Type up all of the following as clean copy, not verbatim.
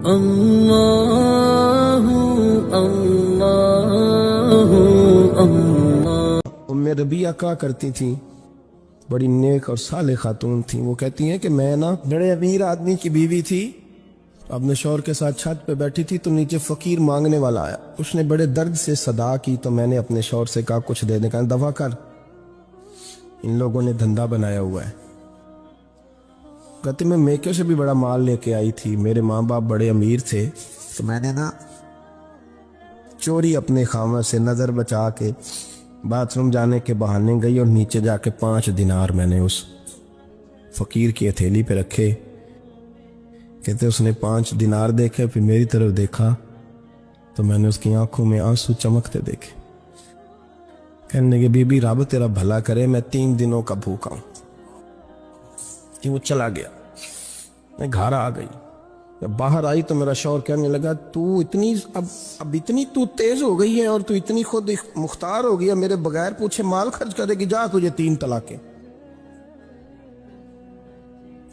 اللہ اللہ اللہ۔ ام ربیہ کہا کرتی تھیں، بڑی نیک اور صالح خاتون تھیں، وہ کہتی ہیں کہ میں نا بڑے امیر آدمی کی بیوی تھی، اپنے شوہر کے ساتھ چھت پہ بیٹھی تھی تو نیچے فقیر مانگنے والا آیا، اس نے بڑے درد سے صدا کی تو میں نے اپنے شوہر سے کہا کچھ دے دے، کہا دفع کر، ان لوگوں نے دھندا بنایا ہوا ہے۔ کہتی میں میکے سے بھی بڑا مال لے کے آئی تھی، میرے ماں باپ بڑے امیر تھے تو میں نے نا چوری اپنے خامہ سے نظر بچا کے باتھ روم جانے کے بہانے گئی اور نیچے جا کے 5 دینار میں نے اس فقیر کی ہتھیلی پہ رکھے۔ کہتے اس نے 5 دینار دیکھے، پھر میری طرف دیکھا تو میں نے اس کی آنکھوں میں آنسو چمکتے دیکھے۔ کہنے لگے بی بی رب تیرا بھلا کرے، میں 3 دنوں کا بھوکا ہوں۔ کہ وہ چلا گیا، میں گھر آ گئی، جب باہر آئی تو میرا شوہر کہنے لگا تو اتنی اب اتنی تو تیز ہو گئی ہے اور تو اتنی خود مختار ہو گیا، میرے بغیر پوچھے مال خرچ کرے گی، جا تجھے 3 طلاقیں۔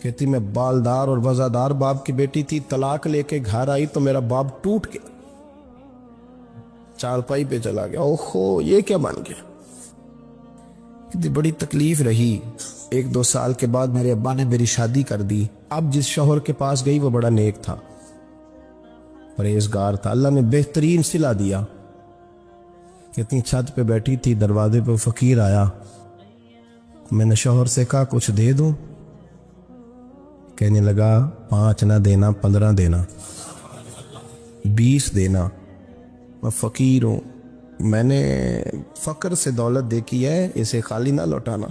کہتی میں بالدار اور وزادار باپ کی بیٹی تھی، طلاق لے کے گھر آئی تو میرا باپ ٹوٹ گیا، چارپائی پہ چلا گیا، اوہو یہ کیا بن گیا۔ کتنی بڑی تکلیف رہی۔ 1-2 سال کے بعد میرے ابا نے میری شادی کر دی۔ اب جس شوہر کے پاس گئی وہ بڑا نیک تھا، پرہیزگار تھا، اللہ نے بہترین صلہ دیا۔ کتنی چھت پہ بیٹھی تھی، دروازے پہ فقیر آیا، میں نے شوہر سے کہا کچھ دے دوں، کہنے لگا 5 نہ دینا، 15 دینا، 20 دینا، میں فقیر ہوں، میں نے فقر سے دولت دیکھی ہے، اسے خالی نہ لوٹانا۔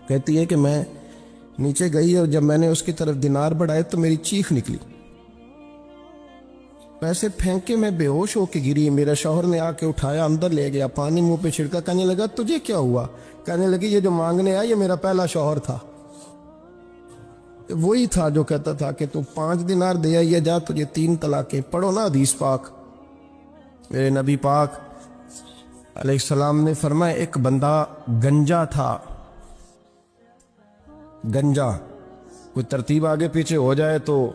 کہتی ہے کہ میں نیچے گئی اور جب میں نے اس کی طرف دینار بڑھائے تو میری چیخ نکلی، پیسے پھینک کے میں بے ہوش ہو کے گری۔ میرا شوہر نے آ کے اٹھایا، اندر لے گیا، پانی منہ پہ چھڑکا، کہنے لگا تجھے کیا ہوا؟ کہنے لگی یہ جو مانگنے آیا یہ میرا پہلا شوہر تھا، وہی تھا جو کہتا تھا کہ تو 5 دینار دے آئیے، جا تجھے 3 طلاقیں۔ پڑھو نا حدیث پاک، میرے نبی پاک علیہ السلام نے فرمایا ایک بندہ گنجا تھا، گنجا، کوئی ترتیب آگے پیچھے ہو جائے تو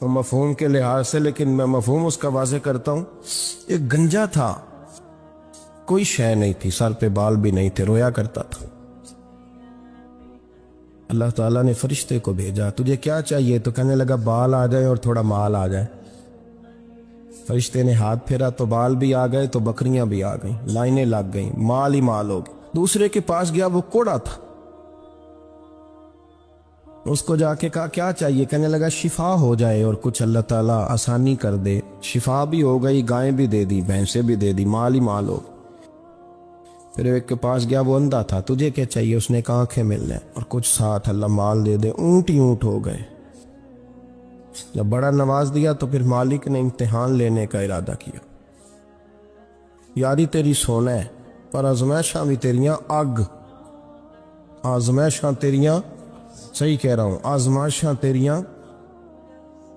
مفہوم کے لحاظ سے، لیکن میں مفہوم اس کا واضح کرتا ہوں، ایک گنجا تھا، کوئی شے نہیں تھی، سر پہ بال بھی نہیں تھے، رویا کرتا تھا۔ اللہ تعالیٰ نے فرشتے کو بھیجا، تجھے کیا چاہیے؟ تو کہنے لگا بال آ جائے اور تھوڑا مال آ جائے۔ فرشتے نے ہاتھ پھیرا تو بال بھی آ گئے تو بکریاں بھی آ گئیں، لائنیں لگ گئیں، مال ہی مال ہو گئے۔ دوسرے کے پاس گیا، وہ کوڑا تھا، اس کو جا کے کہا کیا چاہیے؟ کہنے لگا شفا ہو جائے اور کچھ اللہ تعالیٰ آسانی کر دے۔ شفا بھی ہو گئی، گائیں بھی دے دی، بھینسیں بھی دے دی، مال ہی مال ہو۔ پھر ایک کے پاس گیا، وہ اندھا تھا، تجھے کیا چاہیے؟ اس نے کہا آنکھیں مل لیں اور کچھ ساتھ اللہ مال دے دے۔ اونٹ ہی اونٹ ہو گئے۔ جب بڑا نواز دیا تو پھر مالک نے امتحان لینے کا ارادہ کیا، یاری تیری سونا ہے پر آزمائشاں بھی تیریاں اگ، آزمائشاں تیریاں، صحیح کہہ رہا ہوں، آزمائشاں تیریاں،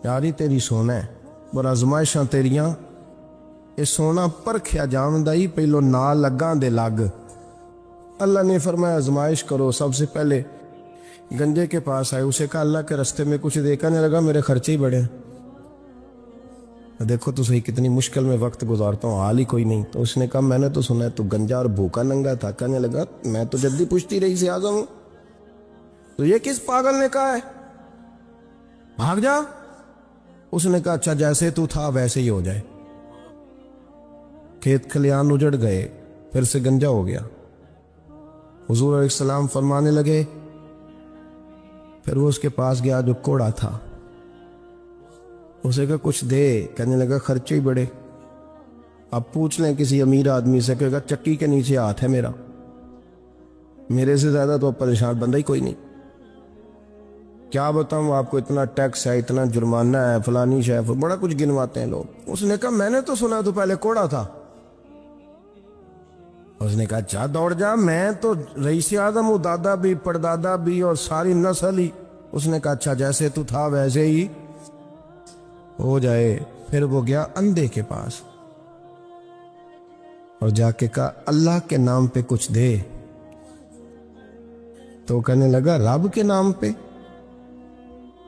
یاری تیری سونا ہے پر آزمائشاں تیریاں، یہ سونا پرکھیا جاندائی پہلو نہ لگاں دے لگ۔ اللہ نے فرمایا آزمائش کرو۔ سب سے پہلے گنجے کے پاس آئے، اسے کہا اللہ کے رستے میں کچھ دے، کہنے لگا میرے خرچے ہی بڑے ہیں، دیکھو تو صحیح کتنی مشکل میں وقت گزارتا ہوں، حال ہی کوئی نہیں۔ تو اس نے کہا میں نے تو سنا ہے تو گنجا اور بھوکا ننگا تھا۔ کہنے لگا میں تو جدی پوچھتی رہی سے اعظم ہوں، تو یہ کس پاگل نے کہا ہے بھاگ جا؟ اس نے کہا اچھا جیسے تو تھا ویسے ہی ہو جائے۔ کھیت کھلیان اجڑ گئے، پھر سے گنجا ہو گیا۔ حضور علیہ السلام فرمانے لگے، پھر وہ اس کے پاس گیا جو کوڑا تھا، اسے کہا کچھ دے، کہنے لگا خرچے ہی بڑے۔ اب پوچھ لیں کسی امیر آدمی سے، کہے گا چکی کے نیچے ہاتھ ہے میرا، میرے سے زیادہ تو پریشان بندہ ہی کوئی نہیں، کیا بتاؤں آپ کو، اتنا ٹیکس ہے، اتنا جرمانہ ہے، فلانی شیف، بڑا کچھ گنواتے ہیں لوگ۔ اس نے کہا میں نے تو سنا تو پہلے کوڑا تھا۔ اس نے کہا جا دوڑ جا، میں تو رئیس اعظم ہوں، دادا بھی پردادا بھی اور ساری نسل ہی۔ اس نے کہا اچھا جیسے تو تھا ویسے ہی ہو جائے۔ پھر وہ گیا اندھے کے پاس اور جا کے کہا اللہ کے نام پہ کچھ دے، تو کہنے لگا رب کے نام پہ؟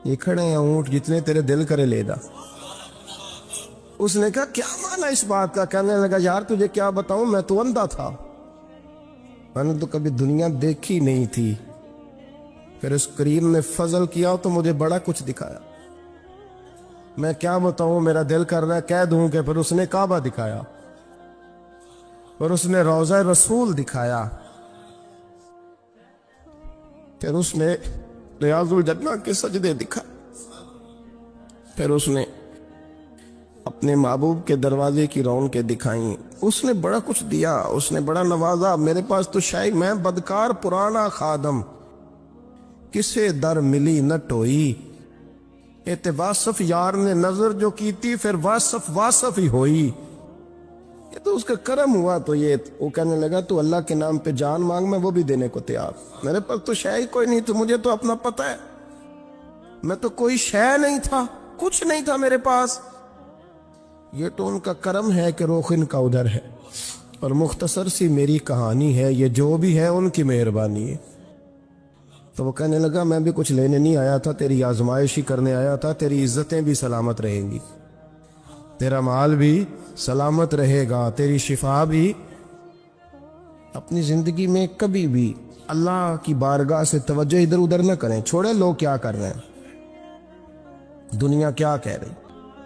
یہ کھڑے ہیں اونٹ، جتنے تیرے دل کرے لے دا۔ اس نے کہا کیا مانا اس بات کا؟ کہنے لگا یار تجھے کیا بتاؤں، میں تو اندھا تھا، میں نے تو کبھی دنیا دیکھی نہیں تھی، پھر اس کریم نے فضل کیا تو مجھے بڑا کچھ دکھایا، میں کیا بتاؤں، میرا دل کر رہا ہے کہہ دوں کہ پھر اس نے کعبہ دکھایا، پھر اس نے روضہ رسول دکھایا، پھر اس نے ریاض الجنہ کے سجدے دکھا، پھر اس نے اپنے محبوب کے دروازے کی رونقیں دکھائیں، اس نے بڑا کچھ دیا، اس نے بڑا نوازا۔ میرے پاس تو شاید میں بدکار پرانا خادم، کسے در ملی نہ ٹوئی، ایت واصف یار نے نظر جو کی تھی، پھر واصف ہی ہوئی۔ یہ تو اس کا کرم ہوا۔ تو یہ وہ کہنے لگا تو اللہ کے نام پہ جان مانگ، میں وہ بھی دینے کو تیار، میرے پاس تو شے کوئی نہیں، تو مجھے تو اپنا پتہ ہے، میں تو کوئی شے نہیں تھا، کچھ نہیں تھا میرے پاس۔ یہ تو ان کا کرم ہے کہ رخ ان کا ادھر ہے، اور مختصر سی میری کہانی ہے، یہ جو بھی ہے ان کی مہربانی ہے۔ تو وہ کہنے لگا میں بھی کچھ لینے نہیں آیا تھا، تیری آزمائش ہی کرنے آیا تھا، تیری عزتیں بھی سلامت رہیں گی، تیرا مال بھی سلامت رہے گا، تیری شفا بھی۔ اپنی زندگی میں کبھی بھی اللہ کی بارگاہ سے توجہ ادھر ادھر نہ کریں، چھوڑے لوگ کیا کر رہے ہیں، دنیا کیا کہہ رہی۔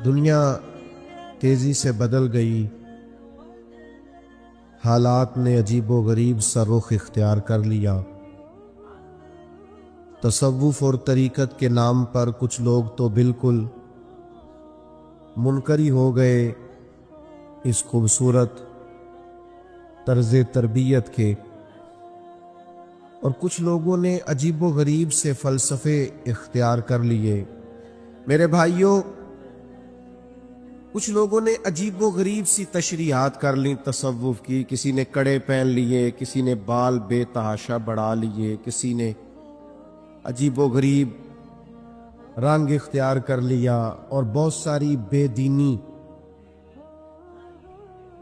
دنیا تیزی سے بدل گئی، حالات نے عجیب و غریب سا رخ اختیار کر لیا۔ تصوف اور طریقت کے نام پر کچھ لوگ تو بالکل منکری ہو گئے اس خوبصورت طرز تربیت کے، اور کچھ لوگوں نے عجیب و غریب سے فلسفے اختیار کر لیے۔ میرے بھائیوں، کچھ لوگوں نے عجیب و غریب سی تشریحات کر لیں تصوف کی، کسی نے کڑے پہن لیے، کسی نے بال بے تحاشا بڑھا لیے، کسی نے عجیب و غریب رنگ اختیار کر لیا، اور بہت ساری بے دینی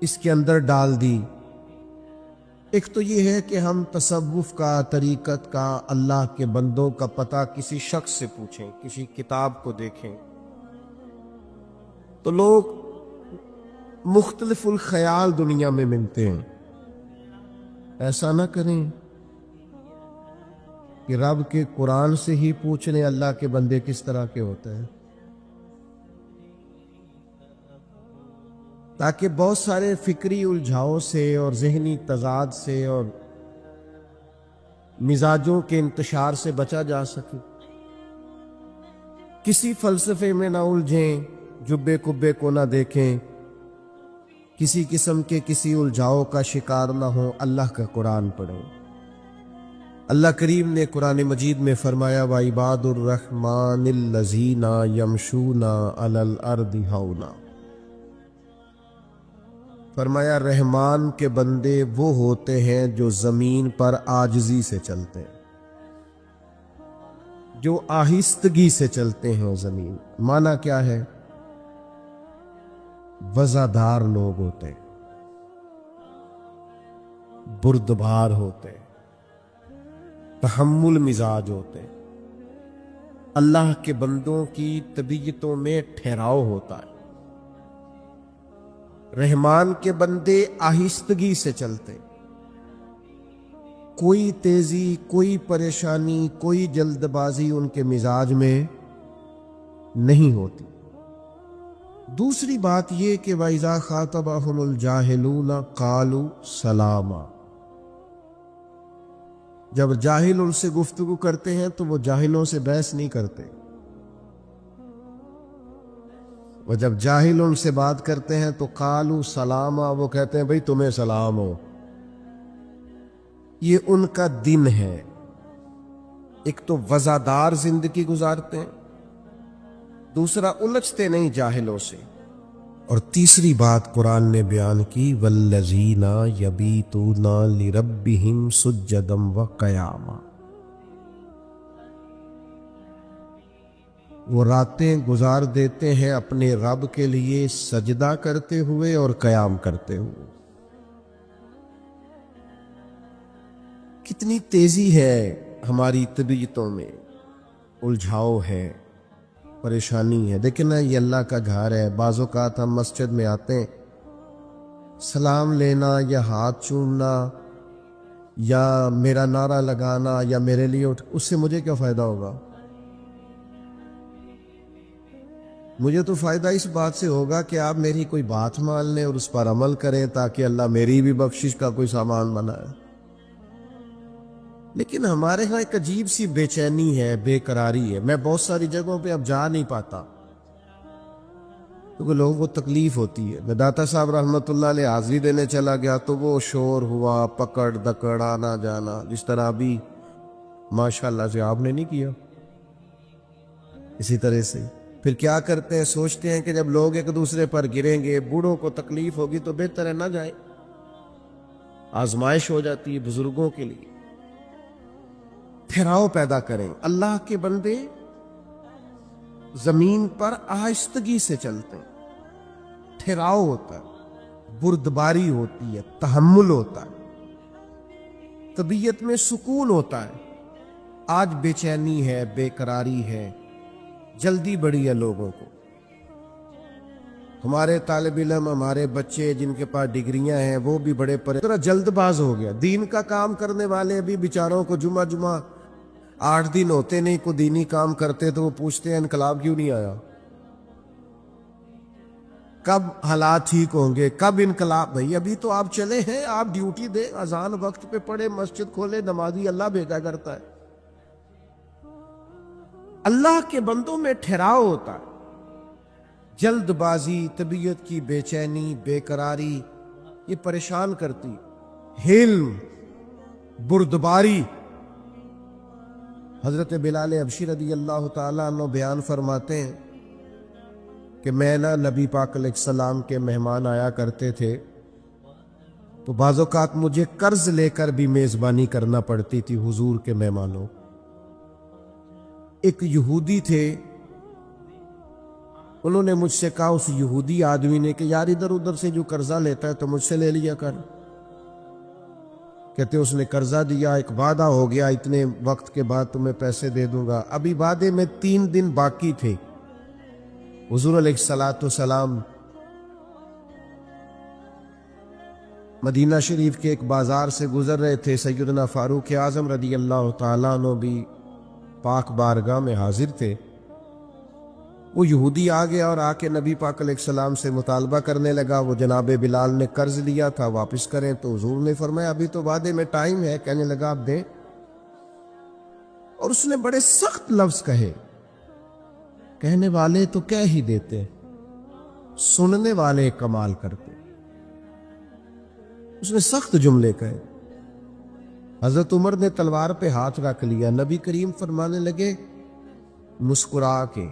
اس کے اندر ڈال دی۔ ایک تو یہ ہے کہ ہم تصوف کا، طریقت کا، اللہ کے بندوں کا پتہ کسی شخص سے پوچھیں، کسی کتاب کو دیکھیں، تو لوگ مختلف الخیال دنیا میں ملتے ہیں۔ ایسا نہ کریں کہ رب کے قرآن سے ہی پوچھ لیں اللہ کے بندے کس طرح کے ہوتے ہیں، تاکہ بہت سارے فکری الجھاؤ سے اور ذہنی تضاد سے اور مزاجوں کے انتشار سے بچا جا سکے۔ کسی فلسفے میں نہ الجھیں، جبے کبے کو نہ دیکھیں، کسی قسم کے کسی الجھاؤ کا شکار نہ ہوں، اللہ کا قرآن پڑھیں۔ اللہ کریم نے قرآن مجید میں فرمایا وَعِبَادُ الرَّحْمَنِ الَّذِينَ يَمْشُونَ عَلَى الْأَرْضِ هَوْنًا، فرمایا رحمان کے بندے وہ ہوتے ہیں جو زمین پر عاجزی سے چلتے ہیں، جو آہستگی سے چلتے ہیں۔ زمین معنی کیا ہے؟ وزادار لوگ ہوتے، بردبار ہوتے، تحمل مزاج ہوتے، اللہ کے بندوں کی طبیعتوں میں ٹھہراؤ ہوتا ہے۔ رحمان کے بندے آہستگی سے چلتے، کوئی تیزی، کوئی پریشانی، کوئی جلد بازی ان کے مزاج میں نہیں ہوتی۔ دوسری بات یہ کہ وَإِذَا خَاطَبَهُمُ الْجَاهِلُونَ قَالُوا سَلَامًا، جب جاہل ان سے گفتگو کرتے ہیں تو وہ جاہلوں سے بحث نہیں کرتے، وہ جب جاہل ان سے بات کرتے ہیں تو قالوا سلاما، وہ کہتے ہیں بھئی تمہیں سلام ہو۔ یہ ان کا دن ہے، ایک تو وزادار زندگی گزارتے ہیں، دوسرا الجھتے نہیں جاہلوں سے، اور تیسری بات قرآن نے بیان کی والذین یبیتون لربہم سجدا وقیاما، وہ راتیں گزار دیتے ہیں اپنے رب کے لیے سجدہ کرتے ہوئے اور قیام کرتے ہوئے۔ کتنی تیزی ہے ہماری طبیعتوں میں، الجھاؤ ہے، پریشانی ہے. دیکھیں نا یہ اللہ کا گھر ہے. بعض اوقات ہم مسجد میں آتے ہیں, سلام لینا یا ہاتھ چومنا یا میرا نعرہ لگانا یا میرے لیے اس سے مجھے کیا فائدہ ہوگا؟ مجھے تو فائدہ اس بات سے ہوگا کہ آپ میری کوئی بات مان لیں اور اس پر عمل کریں تاکہ اللہ میری بھی بخشش کا کوئی سامان بنائے. لیکن ہمارے ہاں ایک عجیب سی بے چینی ہے, بے قراری ہے. میں بہت ساری جگہوں پہ اب جا نہیں پاتا کیونکہ لوگوں کو تکلیف ہوتی ہے. میں داتا صاحب رحمۃ اللہ علیہ حاضری دینے چلا گیا تو وہ شور ہوا, پکڑ دکڑ, آنا جانا, جس طرح ابھی ماشاءاللہ سے آپ نے نہیں کیا. اسی طرح سے پھر کیا کرتے ہیں, سوچتے ہیں کہ جب لوگ ایک دوسرے پر گریں گے, بوڑھوں کو تکلیف ہوگی تو بہتر ہے نہ جائیں. آزمائش ہو جاتی ہے بزرگوں کے لیے. ٹھہراؤ پیدا کریں. اللہ کے بندے زمین پر آہستگی سے چلتے ہیں. ٹھہراؤ ہوتا ہے, بردباری ہوتی ہے, تحمل ہوتا ہے, طبیعت میں سکون ہوتا ہے. آج بے چینی ہے, بے قراری ہے, جلدی بڑی ہے لوگوں کو. ہمارے طالب علم, ہمارے بچے جن کے پاس ڈگریاں ہیں وہ بھی بڑے ذرا جلد باز ہو گیا. دین کا کام کرنے والے بھی بیچاروں کو جمعہ 8 دن ہوتے نہیں کوئی دینی کام کرتے تو وہ پوچھتے ہیں انقلاب کیوں نہیں آیا, کب حالات ٹھیک ہوں گے, کب انقلاب. بھائی ابھی تو آپ چلے ہیں, آپ ڈیوٹی دیں, اذان وقت پہ پڑھے, مسجد کھولے, نمازی اللہ بھیجا کرتا ہے. اللہ کے بندوں میں ٹھہراؤ ہوتا ہے. جلد بازی, طبیعت کی بے چینی, بے قراری یہ پریشان کرتی. حلم, بردباری. حضرت بلال حبشی رضی اللہ تعالیٰ عنہ بیان فرماتے ہیں کہ میں نبی پاک علیہ السلام کے مہمان آیا کرتے تھے تو بعض اوقات مجھے قرض لے کر بھی میزبانی کرنا پڑتی تھی حضور کے مہمانوں. ایک یہودی تھے, انہوں نے مجھ سے کہا, اس یہودی آدمی نے, کہ یار ادھر ادھر سے جو قرضہ لیتا ہے تو مجھ سے لے لیا کر. کہتے اس نے قرضہ دیا, ایک وعدہ ہو گیا اتنے وقت کے بعد تمہیں پیسے دے دوں گا. ابھی وعدے میں 3 دن باقی تھے. حضور علیہ الصلوۃ والسلام مدینہ شریف کے ایک بازار سے گزر رہے تھے. سیدنا فاروق اعظم رضی اللہ تعالیٰ عنہ بھی پاک بارگاہ میں حاضر تھے. وہ یہودی آ گیا اور آ کے نبی پاک علیہ السلام سے مطالبہ کرنے لگا. وہ جناب بلال نے قرض لیا تھا واپس کریں, تو حضور نے فرمایا ابھی تو وعدے میں ٹائم ہے. کہنے لگا آپ دیں, اور اس نے بڑے سخت لفظ کہے. کہنے والے تو کہہ ہی دیتے, سننے والے کمال کرتے. اس نے سخت جملے کہے. حضرت عمر نے تلوار پہ ہاتھ رکھ لیا. نبی کریم فرمانے لگے مسکرا کے,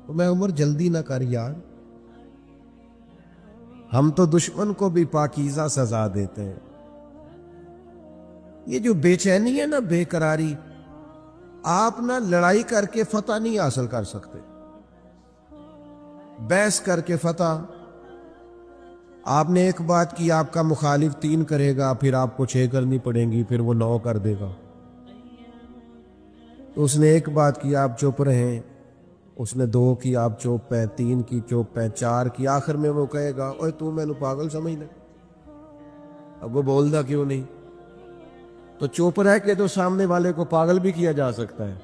تو میں عمر جلدی نہ کر یار, ہم تو دشمن کو بھی پاکیزہ سزا دیتے ہیں. یہ جو بے چینی ہے نا, بے قراری, آپ نہ لڑائی کر کے فتح نہیں حاصل کر سکتے. بحث کر کے فتح, آپ نے ایک بات کی, آپ کا مخالف 3 کرے گا, پھر آپ کو 6 کرنی پڑیں گی, پھر وہ 9 کر دے گا. تو اس نے ایک بات کی, آپ چپ رہیں. اس نے 2 کی, آپ چپ ہیں. 3 کی, چپ ہیں. 4 کی, آخر میں وہ کہے گا اوے تو میں نے پاگل سمجھ لے. اب وہ بولدا کیوں نہیں؟ تو چپ رہ کے تو سامنے والے کو پاگل بھی کیا جا سکتا ہے.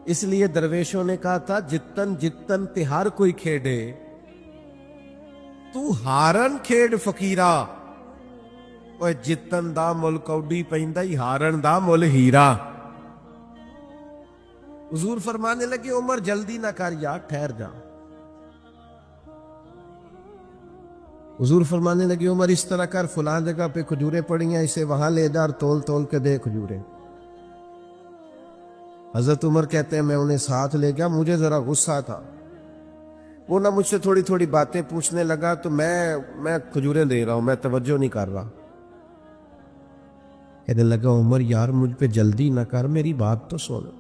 اس لیے درویشوں نے کہا تھا جتن جتن تہار کوئی کھیڑے, تو ہارن کھیڑ فقیرا. اوے جتن دا مل کوڈی پیندا ہی, ہارن دا مل ہیرا. حضور فرمانے لگے عمر جلدی نہ کر یار, ٹھہر جا. حضور فرمانے لگے عمر اس طرح کر, فلاں جگہ پہ کھجوریں پڑی ہیں, اسے وہاں لے جا اور تول تول کے دے کھجوریں. حضرت عمر کہتے ہیں میں انہیں ساتھ لے گیا. مجھے ذرا غصہ تھا, وہ نہ مجھ سے تھوڑی تھوڑی باتیں پوچھنے لگا, تو میں کھجوریں دے رہا ہوں, میں توجہ نہیں کر رہا. کہنے لگا عمر یار مجھ پہ جلدی نہ کر, میری بات تو سن.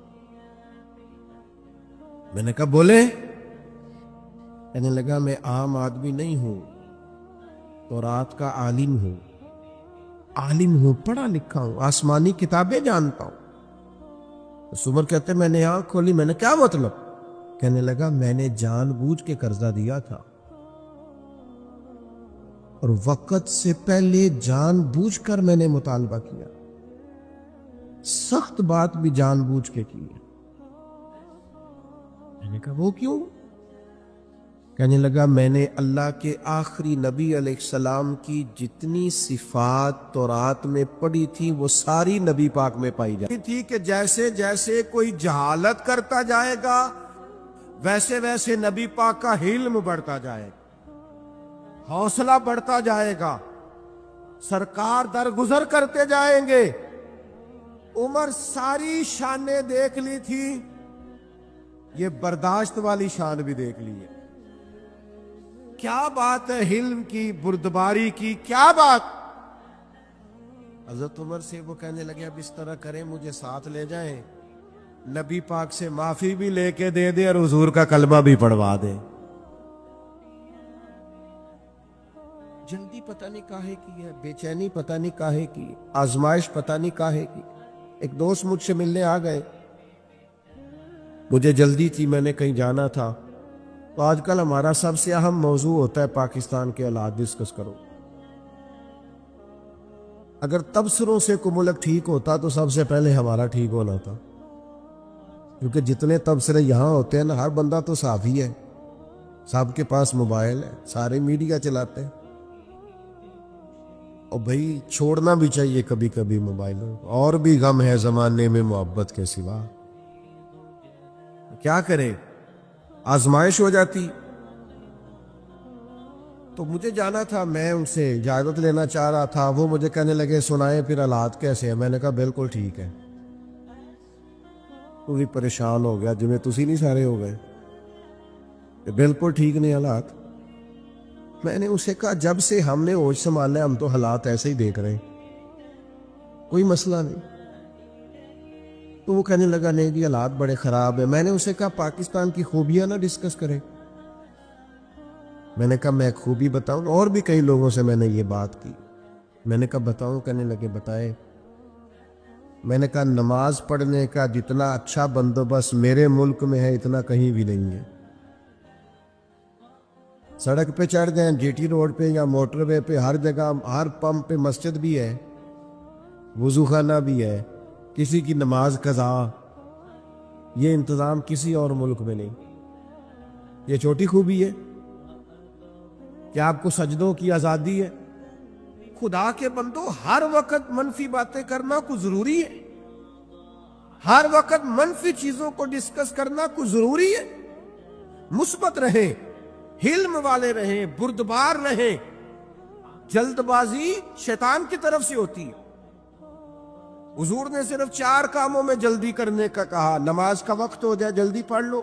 میں نے کہا بولے. کہنے لگا میں عام آدمی نہیں ہوں, تو رات کا عالم ہوں. عالم ہوں, پڑھا لکھا ہوں, آسمانی کتابیں جانتا ہوں. عمر کہتے ہیں میں نے آنکھ کھولی. میں نے کیا مطلب؟ کہنے لگا میں نے جان بوجھ کے قرضہ دیا تھا اور وقت سے پہلے جان بوجھ کر میں نے مطالبہ کیا، سخت بات بھی جان بوجھ کے کی۔ میں نے کہا وہ کیوں؟ کہنے لگا میں نے اللہ کے آخری نبی علیہ السلام کی جتنی صفات تورات میں پڑھی تھی وہ ساری نبی پاک میں پائی جاتی تھی کہ جیسے جیسے کوئی جہالت کرتا جائے گا ویسے ویسے نبی پاک کا علم بڑھتا جائے گا، حوصلہ بڑھتا جائے گا، سرکار درگزر کرتے جائیں گے۔ عمر ساری شانیں دیکھ لی تھی، یہ برداشت والی شان بھی دیکھ لی ہے۔ کیا بات ہے حلم کی، بردباری کی، کیا بات! حضرت عمر سے وہ کہنے لگے اب اس طرح کریں مجھے ساتھ لے جائیں، نبی پاک سے معافی بھی لے کے دے دے اور حضور کا کلمہ بھی پڑھوا دے۔ جلدی پتہ نہیں کاہے کی ہے، بے چینی پتہ نہیں کاہے کی، آزمائش پتہ نہیں کاہے کی۔ ایک دوست مجھ سے ملنے آ گئے، مجھے جلدی تھی، میں نے کہیں جانا تھا، تو آج کل ہمارا سب سے اہم موضوع ہوتا ہے پاکستان کے حالات ڈسکس کرو۔ اگر تبصروں سے کوئی ملک ٹھیک ہوتا تو سب سے پہلے ہمارا ٹھیک ہونا تھا، کیونکہ جتنے تبصرے یہاں ہوتے ہیں نا، ہر بندہ تو صحافی ہے، سب کے پاس موبائل ہے، سارے میڈیا چلاتے ہیں، اور بھائی چھوڑنا بھی چاہیے کبھی کبھی موبائل۔ اور بھی غم ہے زمانے میں محبت کے سوا، کیا کرے، آزمائش ہو جاتی۔ تو مجھے جانا تھا، میں ان سے اجازت لینا چاہ رہا تھا، وہ مجھے کہنے لگے سنائیں پھر حالات کیسے ہیں۔ میں نے کہا بالکل ٹھیک ہے۔ تو بھی پریشان ہو گیا، جنہیں تسی نہیں سارے ہو گئے کہ بالکل ٹھیک نہیں حالات۔ میں نے اسے کہا جب سے ہم نے ہوش سنبھالا ہے ہم تو حالات ایسے ہی دیکھ رہے ہیں، کوئی مسئلہ نہیں۔ تو وہ کہنے لگا نہیں جی حالات بڑے خراب ہیں۔ میں نے اسے کہا پاکستان کی خوبیاں نہ ڈسکس کریں۔ میں نے کہا میں خوبی بتاؤں، اور بھی کئی لوگوں سے میں نے یہ بات کی، میں نے کہا بتاؤں، کہنے لگے بتائے۔ میں نے کہا نماز پڑھنے کا جتنا اچھا بندوبست میرے ملک میں ہے اتنا کہیں بھی نہیں ہے۔ سڑک پہ چڑھ جائیں، جی ٹی روڈ پہ یا موٹر وے پہ، ہر جگہ ہر پمپ پہ مسجد بھی ہے، وضو خانہ بھی ہے، کسی کی نماز قضا، یہ انتظام کسی اور ملک میں نہیں۔ یہ چھوٹی خوبی ہے کہ آپ کو سجدوں کی آزادی ہے۔ خدا کے بندو، ہر وقت منفی باتیں کرنا کوئی ضروری ہے؟ ہر وقت منفی چیزوں کو ڈسکس کرنا کوئی ضروری ہے؟ مثبت رہیں، حلم والے رہیں، بردبار رہیں۔ جلد بازی شیطان کی طرف سے ہوتی ہے۔ حضور نے صرف 4 کاموں میں جلدی کرنے کا کہا، نماز کا وقت ہو جائے جلدی پڑھ لو،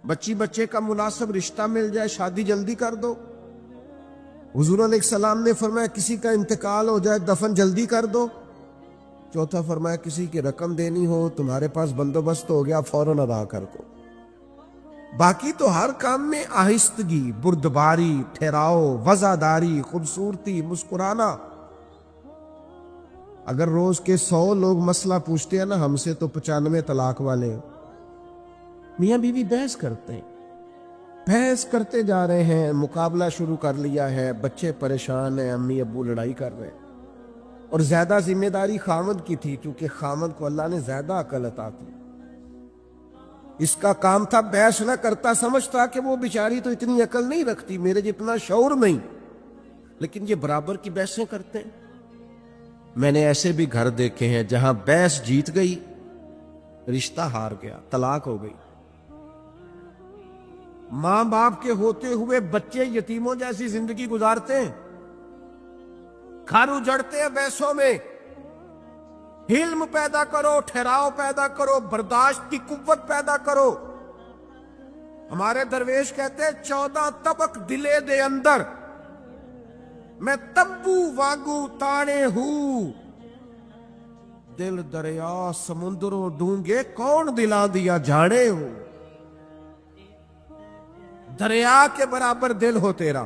بچے کا مناسب رشتہ مل جائے شادی جلدی کر دو، حضور علیہ السلام نے فرمایا کسی کا انتقال ہو جائے دفن جلدی کر دو، چوتھا فرمایا کسی کی رقم دینی ہو تمہارے پاس بندوبست ہو گیا فوراً ادا کر دو۔ باقی تو ہر کام میں آہستگی، بردباری، ٹھہراؤ، وزاداری، خوبصورتی، مسکرانا۔ اگر روز کے 100 لوگ مسئلہ پوچھتے ہیں نا ہم سے تو 95 طلاق والے ہیں۔ میاں بیوی بحث کرتے ہیں، بحث کرتے جا رہے ہیں، مقابلہ شروع کر لیا ہے، بچے پریشان ہیں، امی ابو لڑائی کر رہے ہیں، اور زیادہ ذمہ داری خامد کی تھی کیونکہ خامد کو اللہ نے زیادہ عقل عطا کی۔ اس کا کام تھا بحث نہ کرتا، سمجھتا کہ وہ بیچاری تو اتنی عقل نہیں رکھتی، میرے جتنا شعور نہیں، لیکن یہ برابر کی بحثیں کرتے ہیں۔ میں نے ایسے بھی گھر دیکھے ہیں جہاں بحث جیت گئی، رشتہ ہار گیا، طلاق ہو گئی۔ ماں باپ کے ہوتے ہوئے بچے یتیموں جیسی زندگی گزارتے ہیں، گھر اجڑتے ہیں بحثوں میں۔ حلم پیدا کرو، ٹھہراؤ پیدا کرو، برداشت کی قوت پیدا کرو۔ ہمارے درویش کہتے ہیں 14 طبق دلے دے اندر میں تبو واگو تانے ہوں، دل دریا سمندروں ڈونگے کون دلا دیا جانے ہو۔ دریا کے برابر دل ہو تیرا،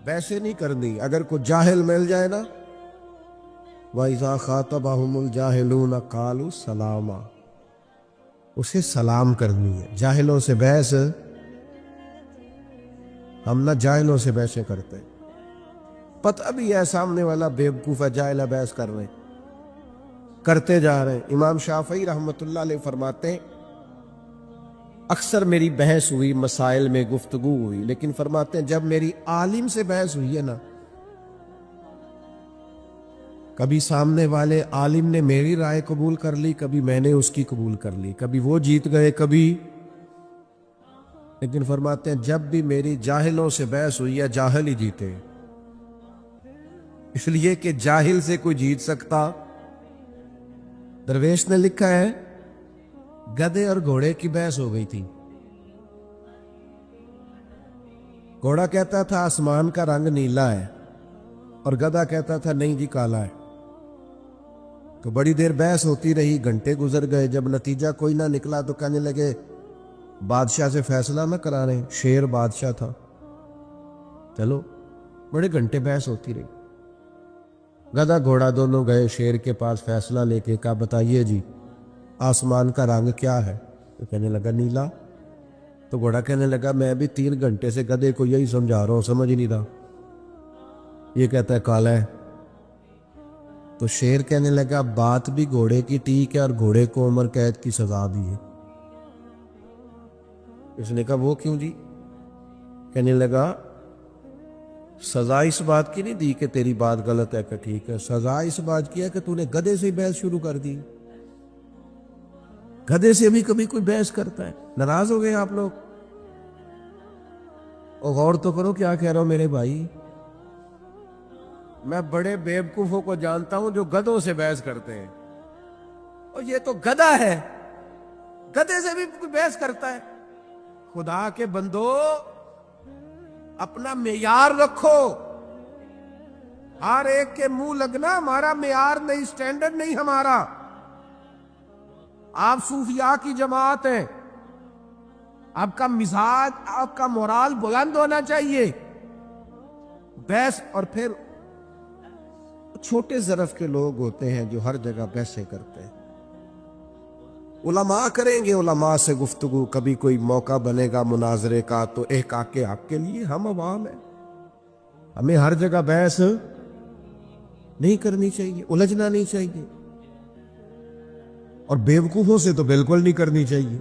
ویسے نہیں کرنی۔ اگر کوئی جاہل مل جائے نا، وَإِذَا خَاطَبَهُمُ الْجَاهِلُونَ قَالُوا سَلَامًا، اسے سلام کرنی ہے. جاہلوں سے بحث، ہم نہ جاہلوں سے بحثیں کرتے ہیں. پتہ بھی ہے سامنے والا بیوقوف ہے، جاہل ہے، بحث کر رہے ہیں، کرتے جا رہے ہیں. امام شافعی رحمۃ اللہ علیہ فرماتے ہیں اکثر میری بحث ہوئی، مسائل میں گفتگو ہوئی، لیکن فرماتے ہیں جب میری عالم سے بحث ہوئی ہے نا، کبھی سامنے والے عالم نے میری رائے قبول کر لی، کبھی میں نے اس کی قبول کر لی، کبھی وہ جیت گئے کبھی، لیکن فرماتے ہیں جب بھی میری جاہلوں سے بحث ہوئی ہے جاہل ہی جیتے، اس لیے کہ جاہل سے کوئی جیت سکتا. درویش نے لکھا ہے گدھے اور گھوڑے کی بحث ہو گئی تھی. گھوڑا کہتا تھا آسمان کا رنگ نیلا ہے اور گدھا کہتا تھا نہیں جی کالا ہے. تو بڑی دیر بحث ہوتی رہی، گھنٹے گزر گئے. جب نتیجہ کوئی نہ نکلا تو کہنے لگے بادشاہ سے فیصلہ نہ کرا رہے، شیر بادشاہ تھا. چلو بڑے گھنٹے بحث ہوتی رہی. گدھا گھوڑا دونوں گئے شیر کے پاس فیصلہ لے کے. کہا بتائیے جی آسمان کا رنگ کیا ہے؟ تو کہنے لگا نیلا. تو گھوڑا کہنے لگا میں بھی 3 گھنٹے سے گدھے کو یہی سمجھا رہا ہوں، سمجھ ہی نہیں رہا، یہ کہتا ہے کالا ہے. تو شیر کہنے لگا بات بھی گھوڑے کی ٹھیک ہے اور گھوڑے کو عمر قید کی سزا دی ہے. اس نے کہا وہ کیوں جی؟ کہنے لگا سزا اس بات کی نہیں دی کہ تیری بات غلط ہے کہ ٹھیک ہے، سزا اس بات کی ہے کہ تو نے گدھے سے بحث شروع کر دی. گدھے سے بھی کبھی کوئی بحث کرتا ہے. ناراض ہو گئے آپ لوگ؟ اور غور تو کرو کیا کہہ رہا ہوں میرے بھائی. میں بڑے بیوقوفوں کو جانتا ہوں جو گدھوں سے بحث کرتے ہیں، اور یہ تو گدھا ہے، گدھے سے بھی کوئی بحث کرتا ہے. خدا کے بندو اپنا معیار رکھو. ہر ایک کے منہ لگنا ہمارا معیار نہیں، سٹینڈرڈ نہیں ہمارا. آپ صوفیاء کی جماعت ہیں، آپ کا مزاج، آپ کا مورال بلند ہونا چاہیے. بحث، اور پھر چھوٹے ظرف کے لوگ ہوتے ہیں جو ہر جگہ بحثیں کرتے ہیں. علماء کریں گے علماء سے گفتگو، کبھی کوئی موقع بنے گا مناظرے کا تو احقاق کے حق کے لیے. ہم عوام ہیں، ہمیں ہر جگہ بحث نہیں کرنی چاہیے، الجھنا نہیں چاہیے، اور بیوقوفوں سے تو بالکل نہیں کرنی چاہیے.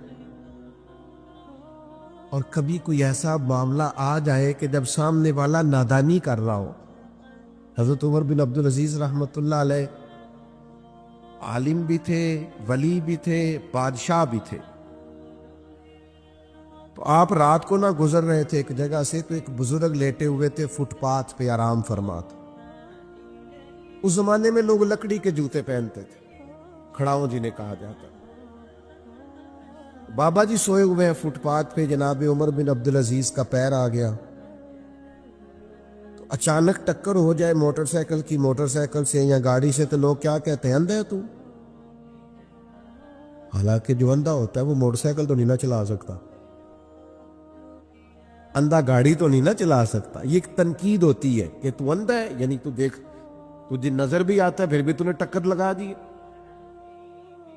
اور کبھی کوئی ایسا معاملہ آ جائے کہ جب سامنے والا نادانی کر رہا ہو. حضرت عمر بن عبدالعزیز رحمۃ اللہ علیہ عالم بھی تھے، ولی بھی تھے، بادشاہ بھی تھے. تو آپ رات کو نہ گزر رہے تھے ایک جگہ سے، تو ایک بزرگ لیٹے ہوئے تھے فٹ پاتھ پہ آرام فرمات. اس زمانے میں لوگ لکڑی کے جوتے پہنتے تھے، کھڑاؤں جنہیں کہا جاتا. بابا جی سوئے ہوئے ہیں فٹ پاتھ پہ، جناب عمر بن عبدالعزیز کا پیر آ گیا. تو اچانک ٹکر ہو جائے موٹر سائیکل سے یا گاڑی سے تو لوگ کیا کہتے ہیں؟ اندھا ہے تو. حالانکہ جو اندھا ہوتا ہے وہ موٹر سائیکل تو نہیں نہ چلا سکتا، اندھا گاڑی تو نہیں نہ چلا سکتا. یہ ایک تنقید ہوتی ہے کہ تو اندھا ہے، یعنی تو دیکھ، تجھے نظر بھی آتا ہے پھر بھی تو نے ٹکر لگا دی.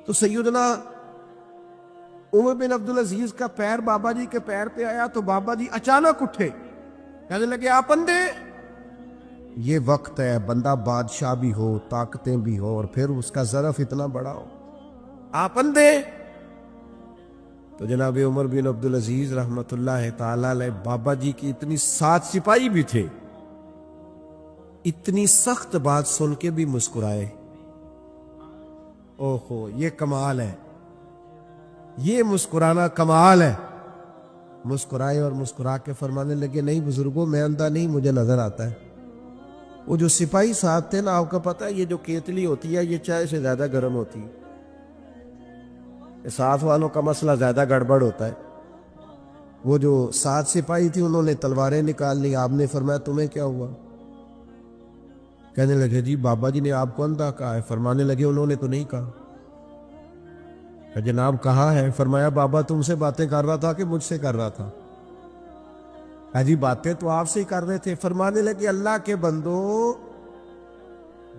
تو سیدنا عمر بن عبدالعزیز کا پیر بابا جی کے پیر پہ آیا تو بابا جی اچانک اٹھے، کہنے لگے آپ اندھے؟ یہ وقت ہے بندہ بادشاہ بھی ہو، طاقتیں بھی ہو، اور پھر اس کا ظرف اتنا بڑا ہو، آپ اندھے؟ تو جناب عمر بن عبدالعزیز رحمت اللہ تعالی علیہ بابا جی کی اتنی 7 سپاہی بھی تھے، اتنی سخت بات سن کے بھی مسکرائے. اوہو یہ کمال ہے، یہ مسکرانا کمال ہے. مسکرائے اور مسکرا کے فرمانے لگے نہیں بزرگوں میں اندھا نہیں، مجھے نظر آتا ہے. وہ جو سپاہی ساتھ تھے نا، آپ کو پتا ہے یہ جو کیتلی ہوتی ہے یہ چائے سے زیادہ گرم ہوتی ہے، ساتھ والوں کا مسئلہ زیادہ گڑبڑ ہوتا ہے. وہ جو 7 سپاہی تھی انہوں نے تلواریں نکال لی. آپ نے فرمایا تمہیں کیا ہوا؟ کہنے لگے جی بابا جی نے آپ کو اندھا کہا ہے. فرمانے لگے انہوں نے تو نہیں کہا. کہ جناب کہا ہے. فرمایا بابا تم سے باتیں کر رہا تھا کہ مجھ سے کر رہا تھا؟ جی باتیں تو آپ سے ہی کر رہے تھے. فرمانے لگے اللہ کے بندو،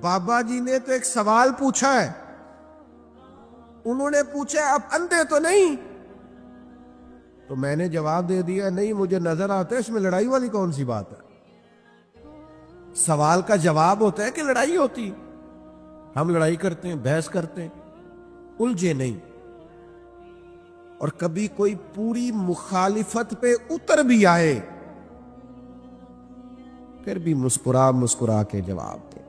بابا جی نے تو ایک سوال پوچھا ہے، انہوں نے پوچھا آپ اندھے تو نہیں؟ تو میں نے جواب دے دیا نہیں مجھے نظر آتا ہے، اس میں لڑائی والی کون سی بات ہے؟ سوال کا جواب ہوتا ہے کہ لڑائی ہوتی، ہم لڑائی کرتے ہیں، بحث کرتے ہیں، الجھے نہیں۔ اور کبھی کوئی پوری مخالفت پہ اتر بھی آئے پھر بھی مسکرا مسکرا کے جواب دے۔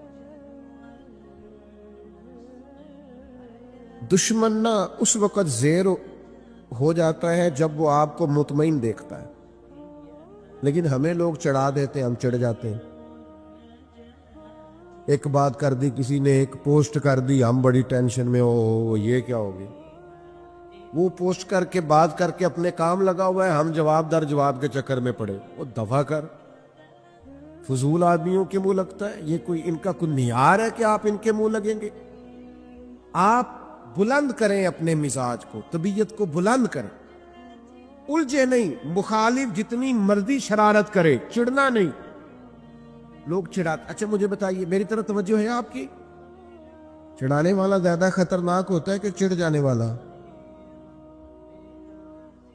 دشمن نہ اس وقت زیر ہو جاتا ہے جب وہ آپ کو مطمئن دیکھتا ہے، لیکن ہمیں لوگ چڑھا دیتے ہیں، ہم چڑھ جاتے ہیں۔ ایک بات کر دی کسی نے، ایک پوسٹ کر دی، ہم بڑی ٹینشن میں ہو یہ کیا ہوگی۔ وہ پوسٹ کر کے بات کر کے اپنے کام لگا ہوا ہے، ہم جواب در جواب کے چکر میں پڑے۔ وہ دفع کر، فضول آدمیوں کے منہ لگتا ہے، یہ کوئی ان کا کوئی معیار ہے کہ آپ ان کے منہ لگیں گے؟ آپ بلند کریں اپنے مزاج کو، طبیعت کو بلند کریں، الجھے نہیں۔ مخالف جتنی مرضی شرارت کرے، چڑھنا نہیں۔ لوگ چڑھاتے، اچھا مجھے بتائیے، میری طرف توجہ ہے آپ کی؟ چڑھانے والا زیادہ خطرناک ہوتا ہے کہ چڑھ جانے والا؟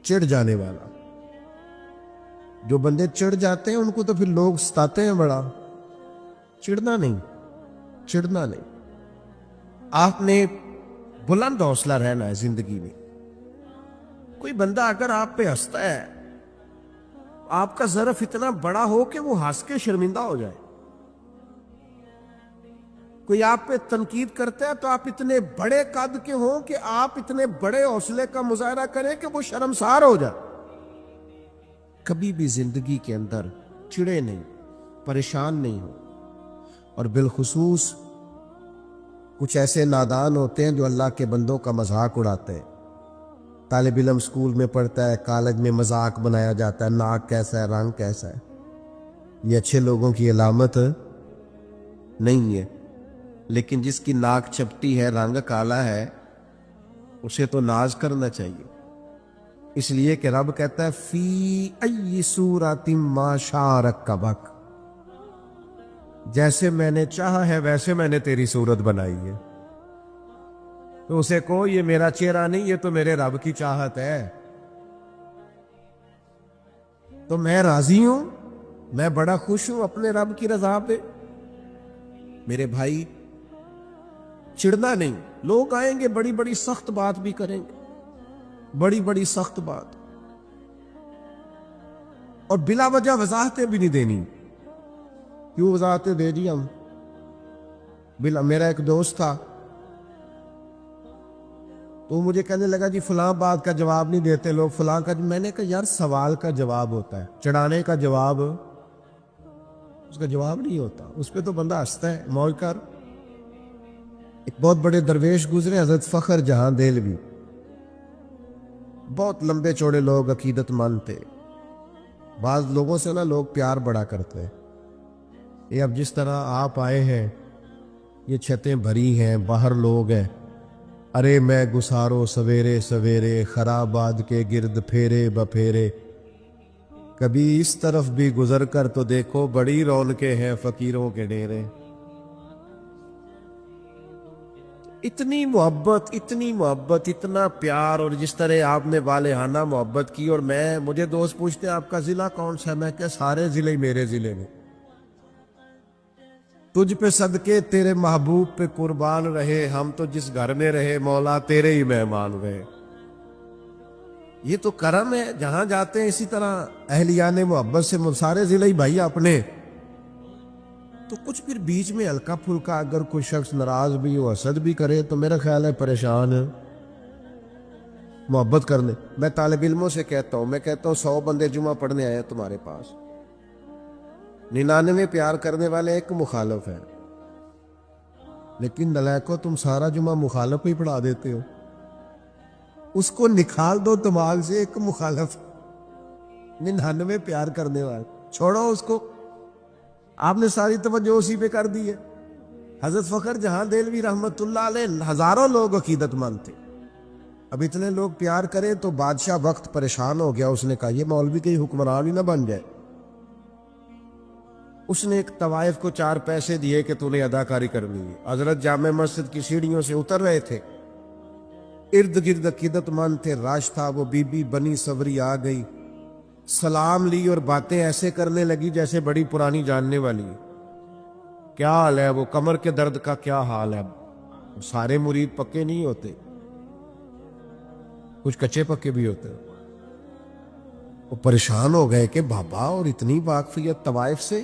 چڑھ جانے والا۔ جو بندے چڑھ جاتے ہیں ان کو تو پھر لوگ ستاتے ہیں بڑا۔ چڑھنا نہیں، چڑھنا نہیں۔ آپ نے بلند حوصلہ رہنا ہے زندگی میں۔ کوئی بندہ اگر آپ پہ ہنستا ہے، آپ کا ظرف اتنا بڑا ہو کہ وہ ہنس کے شرمندہ ہو جائے۔ کوئی آپ پہ تنقید کرتا ہے تو آپ اتنے بڑے قد کے ہوں کہ آپ اتنے بڑے حوصلے کا مظاہرہ کریں کہ وہ شرمسار ہو جائے۔ کبھی بھی زندگی کے اندر چڑے نہیں، پریشان نہیں ہو۔ اور بالخصوص کچھ ایسے نادان ہوتے ہیں جو اللہ کے بندوں کا مذاق اڑاتے ہیں۔ طالب علم سکول میں پڑھتا ہے، کالج میں مذاق بنایا جاتا ہے، ناک کیسا ہے، رنگ کیسا ہے۔ یہ اچھے لوگوں کی علامت نہیں ہے، لیکن جس کی ناک چپٹی ہے، رنگ کالا ہے، اسے تو ناز کرنا چاہیے۔ اس لیے کہ رب کہتا ہے فی ای صورت ما شاء رکبک، جیسے میں نے چاہا ہے ویسے میں نے تیری صورت بنائی ہے۔ تو اسے کہو یہ میرا چہرہ نہیں، یہ تو میرے رب کی چاہت ہے۔ تو میں راضی ہوں، میں بڑا خوش ہوں اپنے رب کی رضا پہ۔ میرے بھائی چڑھنا نہیں۔ لوگ آئیں گے بڑی بڑی سخت بات بھی کریں گے، بڑی بڑی سخت بات، اور بلا وجہ وضاحتیں بھی نہیں دینی۔ کیوں وضاحتیں دے دی ہم؟ بلا میرا ایک دوست تھا، تو مجھے کہنے لگا جی فلاں بات کا جواب نہیں دیتے لوگ، فلاں کا۔ میں نے کہا یار سوال کا جواب ہوتا ہے، چڑھانے کا جواب اس کا جواب نہیں ہوتا، اس پہ تو بندہ ہنستا ہے، موج کر۔ ایک بہت بڑے درویش گزرے، حضرت فخر جہاں دہلوی، بہت لمبے چوڑے لوگ، عقیدت مند تھے۔ بعض لوگوں سے نا لوگ پیار بڑا کرتے ہیں۔ یہ اب جس طرح آپ آئے ہیں، یہ چھتیں بھری ہیں، باہر لوگ ہیں، ارے میں گسارو سویرے سویرے، خرابات کے گرد پھیرے بپھیرے، کبھی اس طرف بھی گزر کر تو دیکھو، بڑی رونقیں ہیں فقیروں کے ڈیرے۔ اتنی محبت، اتنی محبت، اتنا پیار، اور جس طرح آپ نے والہانہ محبت کی۔ اور مجھے دوست پوچھتے ہیں آپ کا ضلع کون سا ہے، میں کہ سارے ضلع میرے ضلع میں۔ تجھ پہ صدقے تیرے محبوب پہ قربان رہے، ہم تو جس گھر میں رہے مولا تیرے ہی مہمان رہے۔ یہ تو کرم ہے، جہاں جاتے ہیں اسی طرح اہلیان محبت سے سارے ضلع ہی بھائی اپنے۔ تو کچھ پھر بیچ میں ہلکا پھلکا اگر کوئی شخص ناراض بھی ہو، حسد بھی کرے، تو میرا خیال ہے پریشان ہے، محبت کرنے۔ میں طالب علموں سے کہتا ہوں، میں کہتا ہوں 100 بندے جمعہ پڑھنے آئے ہیں تمہارے پاس، 99 پیار کرنے والے، ایک مخالف ہے، لیکن نلائکو تم سارا جمعہ مخالف ہی پڑھا دیتے ہو۔ اس کو نکال دو دماغ سے، ایک مخالف، 99 پیار کرنے والے، چھوڑو اس کو۔ آپ نے ساری توجہ اسی پہ کر دی ہے۔ حضرت فخر جہاں دہلوی رحمت اللہ علیہ، ہزاروں لوگ عقیدت مند تھے، اب اتنے لوگ پیار کرے تو بادشاہ وقت پریشان ہو گیا، اس نے کہا یہ مولوی کہیں حکمران ہی نہ بن جائے۔ اس نے ایک طوائف کو 4 پیسے دیے کہ تو نے اداکاری کرنی ہے۔ حضرت جامع مسجد کی سیڑھیوں سے اتر رہے تھے، ارد گرد عقیدت مند تھے، راش تھا، وہ بی بی بنی سوری آ گئی، سلام لی اور باتیں ایسے کرنے لگی جیسے بڑی پرانی جاننے والی۔ کیا حال ہے؟ وہ کمر کے درد کا کیا حال ہے؟ سارے مرید پکے نہیں ہوتے، کچھ کچے پکے بھی ہوتے۔ وہ پریشان ہو گئے کہ بابا اور اتنی واقفیت طوائف سے۔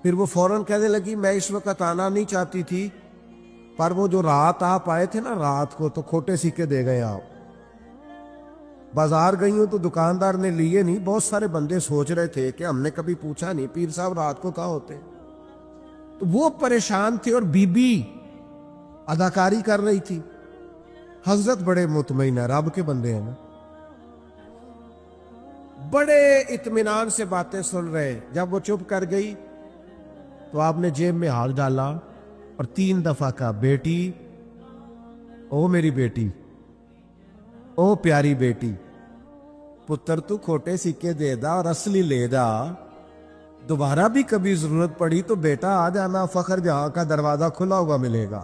پھر وہ فوراً کہنے لگی میں اس وقت آنا نہیں چاہتی تھی، پر وہ جو رات آپ آئے تھے نا رات کو، تو کھوٹے سکے دے گئے آپ۔ بازار گئی ہوں تو دکاندار نے لیے نہیں، بہت سارے بندے سوچ رہے تھے کہ ہم نے کبھی پوچھا نہیں پیر صاحب رات کو کہاں ہوتے۔ تو وہ پریشان تھے اور بی بی اداکاری کر رہی تھی۔ حضرت بڑے مطمئن ہے، رب کے بندے ہیں نا، بڑے اطمینان سے باتیں سن رہے۔ جب وہ چپ کر گئی تو آپ نے جیب میں ہاتھ ڈالا اور 3 دفعہ کہا بیٹی، او میری بیٹی، او پیاری بیٹی، پتر تو کھوٹے سکے دے دا اور اصلی لے جا، دوبارہ بھی کبھی ضرورت پڑی تو بیٹا آ جانا، فخر جہاں کا دروازہ کھلا ہوا ملے گا۔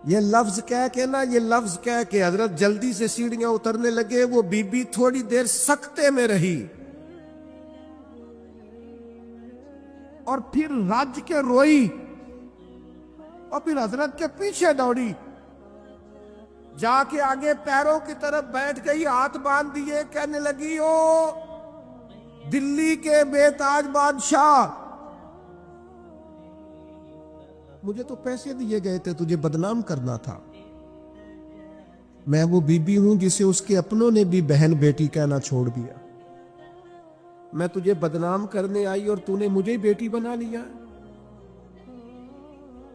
یہ لفظ کہہ کے نا، یہ لفظ کہہ کے حضرت جلدی سے سیڑھیاں اترنے لگے۔ وہ بی بی تھوڑی دیر سکتے میں رہی اور پھر رج کے روئی اور پھر حضرت کے پیچھے دوڑی، جا کے آگے پیروں کی طرف بیٹھ گئی، ہاتھ باندھ دیے، کہنے لگی او دلی کے بے تاج بادشاہ، مجھے تو پیسے دیے گئے تھے تجھے بدنام کرنا تھا، میں وہ بی بی ہوں جسے اس کے اپنوں نے بھی بہن بیٹی کہنا چھوڑ دیا، میں تجھے بدنام کرنے آئی اور تو نے مجھے ہی بیٹی بنا لیا،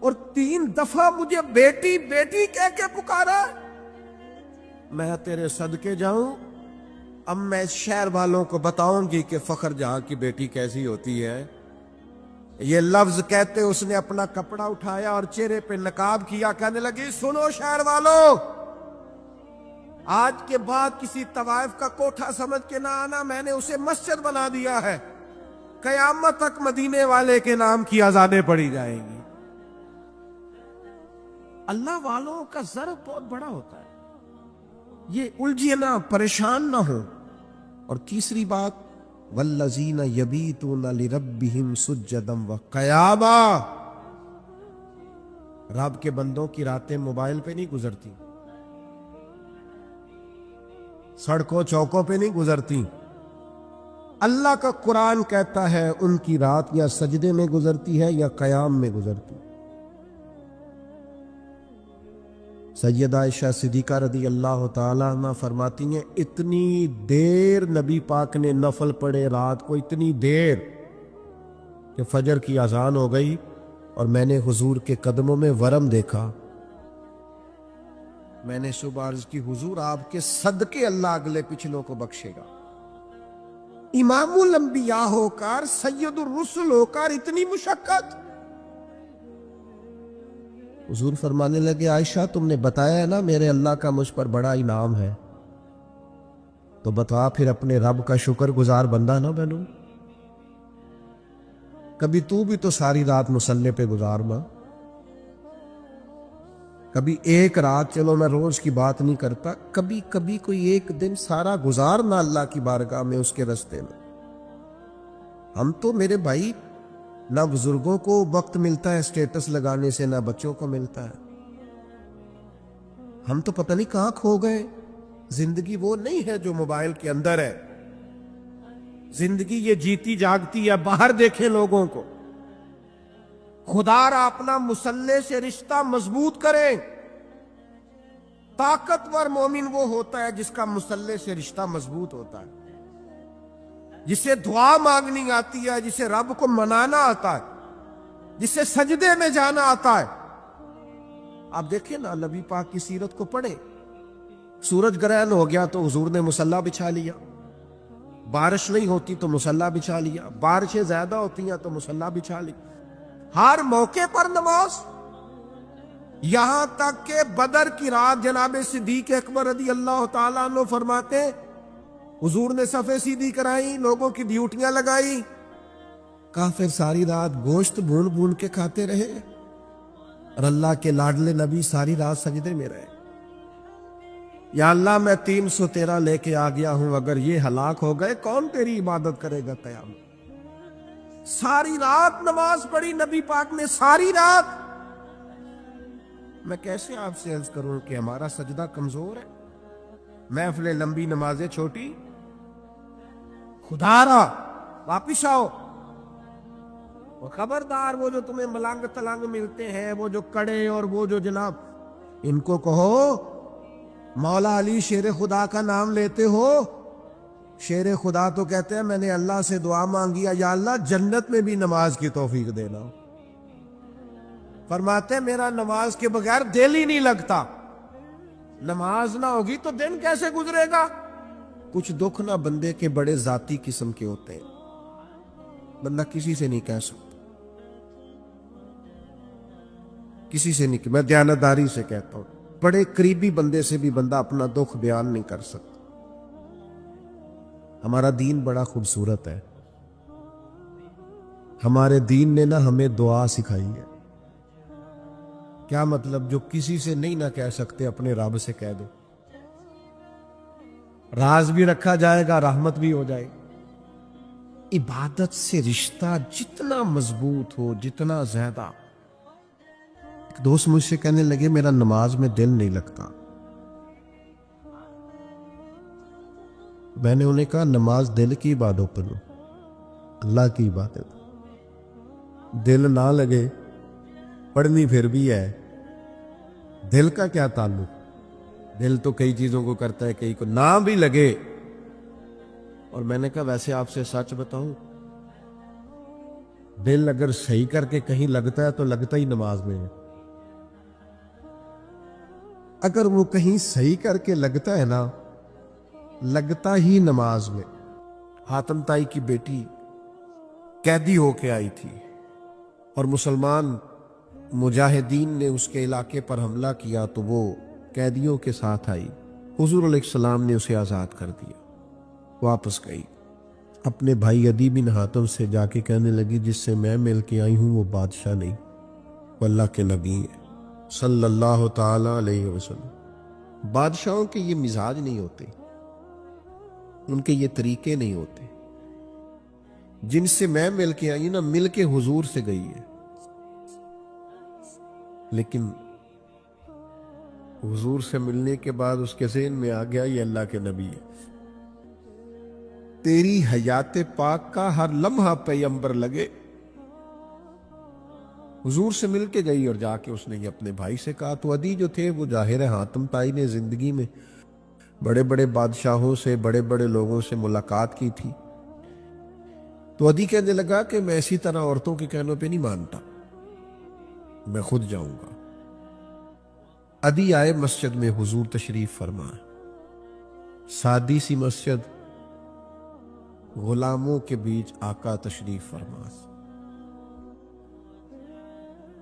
اور 3 دفعہ مجھے بیٹی بیٹی کہہ کے پکارا۔ میں تیرے صدقے جاؤں، اب میں شہر والوں کو بتاؤں گی کہ فخر جہاں کی بیٹی کیسی ہوتی ہے۔ یہ لفظ کہتے اس نے اپنا کپڑا اٹھایا اور چہرے پہ نقاب کیا، کہنے لگی سنو شہر والوں، آج کے بعد کسی طوائف کا کوٹھا سمجھ کے نہ آنا، میں نے اسے مسجد بنا دیا ہے، قیامت تک مدینے والے کے نام کی اذانیں پڑھی جائیں گی۔ اللہ والوں کا ضرب بہت بڑا ہوتا ہے، یہ الجھے نہ، پریشان نہ ہو۔ اور تیسری بات والذین یبیتون لربہم سجدا وقیاما، رب کے بندوں کی راتیں موبائل پہ نہیں گزرتی، سڑکوں چوکوں پہ نہیں گزرتی، اللہ کا قرآن کہتا ہے ان کی رات یا سجدے میں گزرتی ہے یا قیام میں گزرتی۔ سیدہ عائشہ صدیقہ رضی اللہ تعالیٰ عنہ فرماتی ہیں اتنی دیر نبی پاک نے نفل پڑھے رات کو، اتنی دیر کہ فجر کی اذان ہو گئی اور میں نے حضور کے قدموں میں ورم دیکھا۔ میں نے صبح عرض کی حضور آپ کے صدقے اللہ اگلے پچھلوں کو بخشے گا، امام الانبیاء ہو کر، سید الرسل ہو کر اتنی مشقت۔ حضور فرمانے لگے عائشہ تم نے بتایا ہے نا میرے اللہ کا مجھ پر بڑا انعام ہے، تو بتا پھر اپنے رب کا شکر گزار بندہ نہ بنوں؟ کبھی تو بھی تو ساری رات مصلی پہ گزار ماں، کبھی ایک رات، چلو میں روز کی بات نہیں کرتا، کبھی کبھی کوئی ایک دن سارا گزارنا اللہ کی بارگاہ میں، اس کے رستے میں۔ ہم تو میرے بھائی نہ بزرگوں کو وقت ملتا ہے سٹیٹس لگانے سے، نہ بچوں کو ملتا ہے، ہم تو پتہ نہیں کہاں کھو گئے۔ زندگی وہ نہیں ہے جو موبائل کے اندر ہے، زندگی یہ جیتی جاگتی ہے، باہر دیکھیں لوگوں کو۔ خدا را اپنا مصلی سے رشتہ مضبوط کریں۔ طاقتور مومن وہ ہوتا ہے جس کا مصلی سے رشتہ مضبوط ہوتا ہے، جسے دعا مانگنی آتی ہے، جسے رب کو منانا آتا ہے، جسے سجدے میں جانا آتا ہے۔ آپ دیکھیں نا نبی پاک کی سیرت کو پڑھیں، سورج گرہن ہو گیا تو حضور نے مصلی بچھا لیا، بارش نہیں ہوتی تو مصلی بچھا لیا، بارشیں زیادہ ہوتی ہیں تو مصلی بچھا لی، ہر موقع پر نماز۔ یہاں تک کہ بدر کی رات جناب صدیق اکبر رضی اللہ تعالیٰ عنہ فرماتے حضور نے صفیں سیدھی کرائی، لوگوں کی ڈیوٹیاں لگائی، کافر ساری رات گوشت بھون بھون کے کھاتے رہے، اور اللہ کے لاڈلے نبی ساری رات سجدے میں رہے. یا اللہ میں 313 لے کے آ گیا ہوں، اگر یہ ہلاک ہو گئے کون تیری عبادت کرے گا قیامت. ساری رات نماز پڑھی نبی پاک نے، ساری رات. میں کیسے آپ سے عرض کروں کہ ہمارا سجدہ کمزور ہے؟ محفلیں لمبی، نمازیں چھوٹی. خدا را واپس آؤ. اور خبردار وہ جو تمہیں ملنگ تلنگ ملتے ہیں، وہ جو کڑے اور وہ جو جناب، ان کو کہو مولا علی شیر خدا کا نام لیتے ہو. شیر خدا تو کہتے ہیں میں نے اللہ سے دعا مانگی یا اللہ جنت میں بھی نماز کی توفیق دینا. فرماتے ہیں میرا نماز کے بغیر دل ہی نہیں لگتا. نماز نہ ہوگی تو دن کیسے گزرے گا؟ کچھ دکھ نہ بندے کے بڑے ذاتی قسم کے ہوتے ہیں، بندہ کسی سے نہیں کہہ سکتا، کسی سے نہیں. میں دیانتداری سے کہتا ہوں، بڑے قریبی بندے سے بھی بندہ اپنا دکھ بیان نہیں کر سکتا. ہمارا دین بڑا خوبصورت ہے. ہمارے دین نے نا ہمیں دعا سکھائی ہے. کیا مطلب؟ جو کسی سے نہیں نہ کہہ سکتے اپنے رب سے کہہ دو. راز بھی رکھا جائے گا، رحمت بھی ہو جائے گی. عبادت سے رشتہ جتنا مضبوط ہو، جتنا زیادہ. ایک دوست مجھ سے کہنے لگے میرا نماز میں دل نہیں لگتا. میں نے انہیں کہا نماز دل کی عبادت کرو، اللہ کی عبادت. دل نہ لگے پڑھنی پھر بھی ہے. دل کا کیا تعلق؟ دل تو کئی چیزوں کو کرتا ہے، کئی کو نہ بھی لگے. اور میں نے کہا ویسے آپ سے سچ بتاؤں، دل اگر صحیح کر کے کہیں لگتا ہے تو لگتا ہی نماز میں ہے. اگر وہ کہیں صحیح کر کے لگتا ہے نا، لگتا ہی نماز میں. حاتم تائی کی بیٹی قیدی ہو کے آئی تھی اور مسلمان مجاہدین نے اس کے علاقے پر حملہ کیا تو وہ قیدیوں کے ساتھ آئی. حضور علیہ السلام نے اسے آزاد کر دیا. واپس گئی اپنے بھائی عدی بن حاتم سے جا کے کہنے لگی جس سے میں مل کے آئی ہوں وہ بادشاہ نہیں، وہ اللہ کے نبی ہے صلی اللہ تعالی علیہ وسلم. بادشاہوں کے یہ مزاج نہیں ہوتے، ان کے یہ طریقے نہیں ہوتے. جن سے میں مل کے آئی نا، مل کے حضور سے گئی ہے، لیکن حضور سے ملنے کے بعد اس کے ذہن میں آ گیا یہ اللہ کے نبی ہے. تیری حیات پاک کا ہر لمحہ پیغمبر لگے. حضور سے مل کے گئی اور جا کے اس نے یہ اپنے بھائی سے کہا. تو عدی جو تھے وہ ظاہر ہے حاتم تائی نے زندگی میں بڑے بڑے بادشاہوں سے، بڑے بڑے لوگوں سے ملاقات کی تھی. تو عدی کہنے لگا کہ میں اسی طرح عورتوں کے کہنوں پہ نہیں مانتا، میں خود جاؤں گا. عدی آئے مسجد میں، حضور تشریف فرما. سادی سی مسجد، غلاموں کے بیچ آقا تشریف فرما.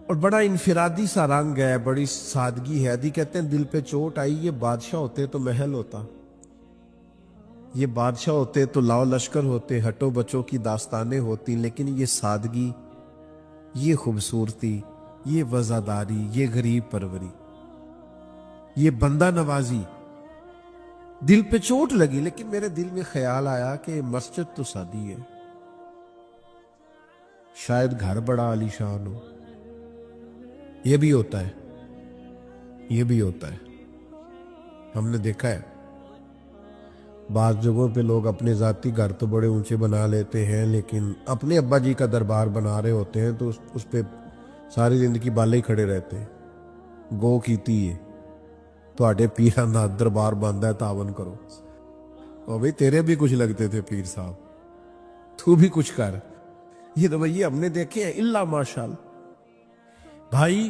اور بڑا انفرادی سا رنگ ہے، بڑی سادگی ہے. عدی کہتے ہیں دل پہ چوٹ آئی. یہ بادشاہ ہوتے تو محل ہوتا، یہ بادشاہ ہوتے تو لاؤ لشکر ہوتے، ہٹو بچوں کی داستانیں ہوتی. لیکن یہ سادگی، یہ خوبصورتی، یہ وزاداری، یہ غریب پروری، یہ بندہ نوازی، دل پہ چوٹ لگی. لیکن میرے دل میں خیال آیا کہ مسجد تو سادی ہے، شاید گھر بڑا عالی شان ہو. یہ بھی ہوتا ہے، یہ بھی ہوتا ہے. ہم نے دیکھا ہے بعض جگہوں پہ لوگ اپنے ذاتی گھر تو بڑے اونچے بنا لیتے ہیں، لیکن اپنے ابا جی کا دربار بنا رہے ہوتے ہیں تو اس پہ ساری زندگی بالے ہی کھڑے رہتے ہیں. گو کیتی ہے تواڈے پیراں دا دربار بندا ہے، تعاون کرو. اور بھئی تیرے بھی کچھ لگتے تھے پیر صاحب، تو بھی کچھ کر. یہ رویے ہم نے دیکھے ہیں الا ماشاءاللہ. بھائی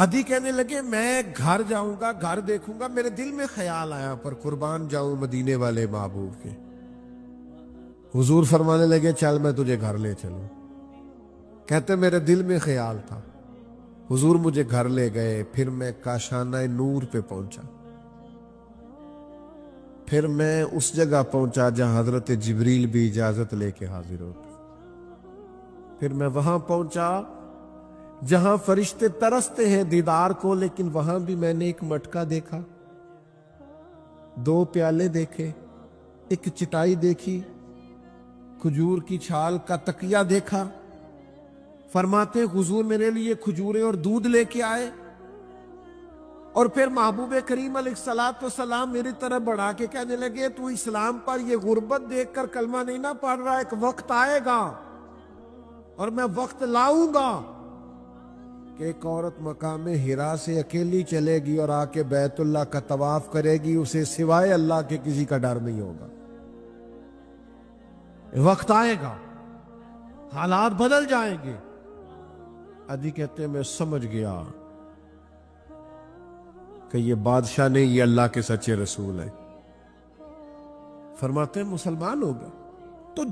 عدی کہنے لگے میں گھر جاؤں گا، گھر دیکھوں گا. میرے دل میں خیال آیا پر قربان جاؤں مدینے والے محبوب کے. حضور فرمانے لگے چل میں تجھے گھر لے چلوں. کہتے میرے دل میں خیال تھا. حضور مجھے گھر لے گئے. پھر میں کاشانہ نور پہ پہنچا. پھر میں اس جگہ پہنچا جہاں حضرت جبریل بھی اجازت لے کے حاضر ہوتے. پھر میں وہاں پہنچا جہاں فرشتے ترستے ہیں دیدار کو، لیکن وہاں بھی میں نے ایک مٹکا دیکھا، 2 پیالے دیکھے، ایک چٹائی دیکھی، کھجور کی چھال کا تکیہ دیکھا۔ فرماتے ہیں حضور میرے لیے کھجوریں اور دودھ لے کے آئے، اور پھر محبوب کریم علیہ الصلوۃ والسلام میری طرف بڑھا کے کہنے لگے تو اسلام پر یہ غربت دیکھ کر کلمہ نہیں نہ پڑھ رہا، ایک وقت آئے گا اور میں وقت لاؤں گا کہ ایک عورت مقام حرا سے اکیلی چلے گی اور آ کے بیت اللہ کا طواف کرے گی، اسے سوائے اللہ کے کسی کا ڈر نہیں ہوگا۔ وقت آئے گا، حالات بدل جائیں گے۔ عدی کہتے ہیں میں سمجھ گیا کہ یہ بادشاہ نہیں، یہ اللہ کے سچے رسول ہیں۔ فرماتے ہیں مسلمان ہو گئے۔ تو